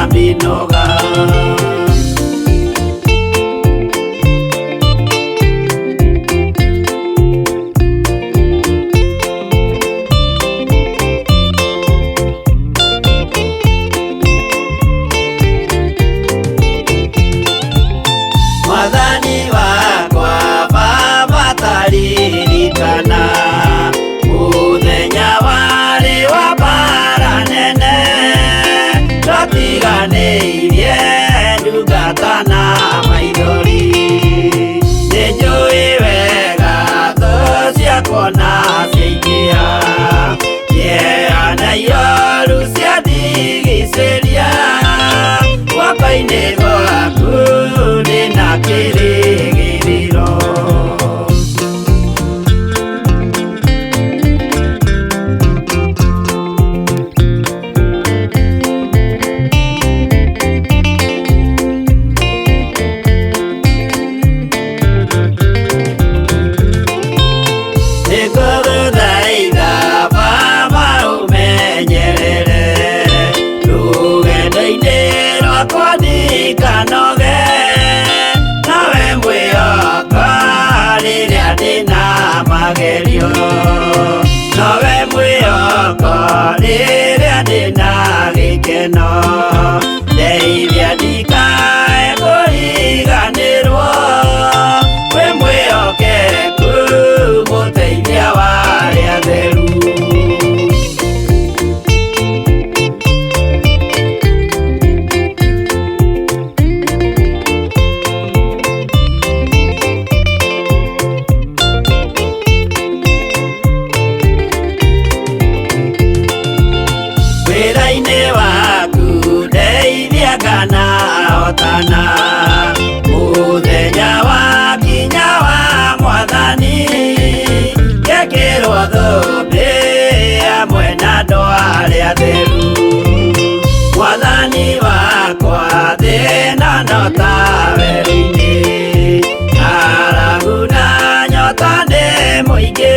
minoga. Mwathani wakwa Baba taririkana muthenya warĩ wa mbara nene, twatiganĩirie ndungata na maithori. Nĩnjũĩ wega thũ ciakwa na ciaingĩha, kĩeha na ihoru ciandigicĩria, guoko-inĩ gwaku ndĩna kĩrĩgĩrĩro. Nĩngũgũthaitha Baba ũmenyerere, rũgendo-inĩ rwakwa ndikanoge, nawe mwĩhoko rĩrĩa ndĩna magerio, nawe mwĩhoko rĩrĩa ndĩna gĩkeno. Ndeithia ndikae kũriganĩrwo, wĩ mwĩhokeku mũteithia wa arĩa atheru. Wĩra-inĩ waku ndeithia nganahotana, mũthenya wakinya wa Mwathani, ngekĩrwo thũmbĩ hamwe na andũ arĩa atheru. Mwathani wakwa thĩna no ta werũ-inĩ, ng'aragu na nyota nĩ mũingĩ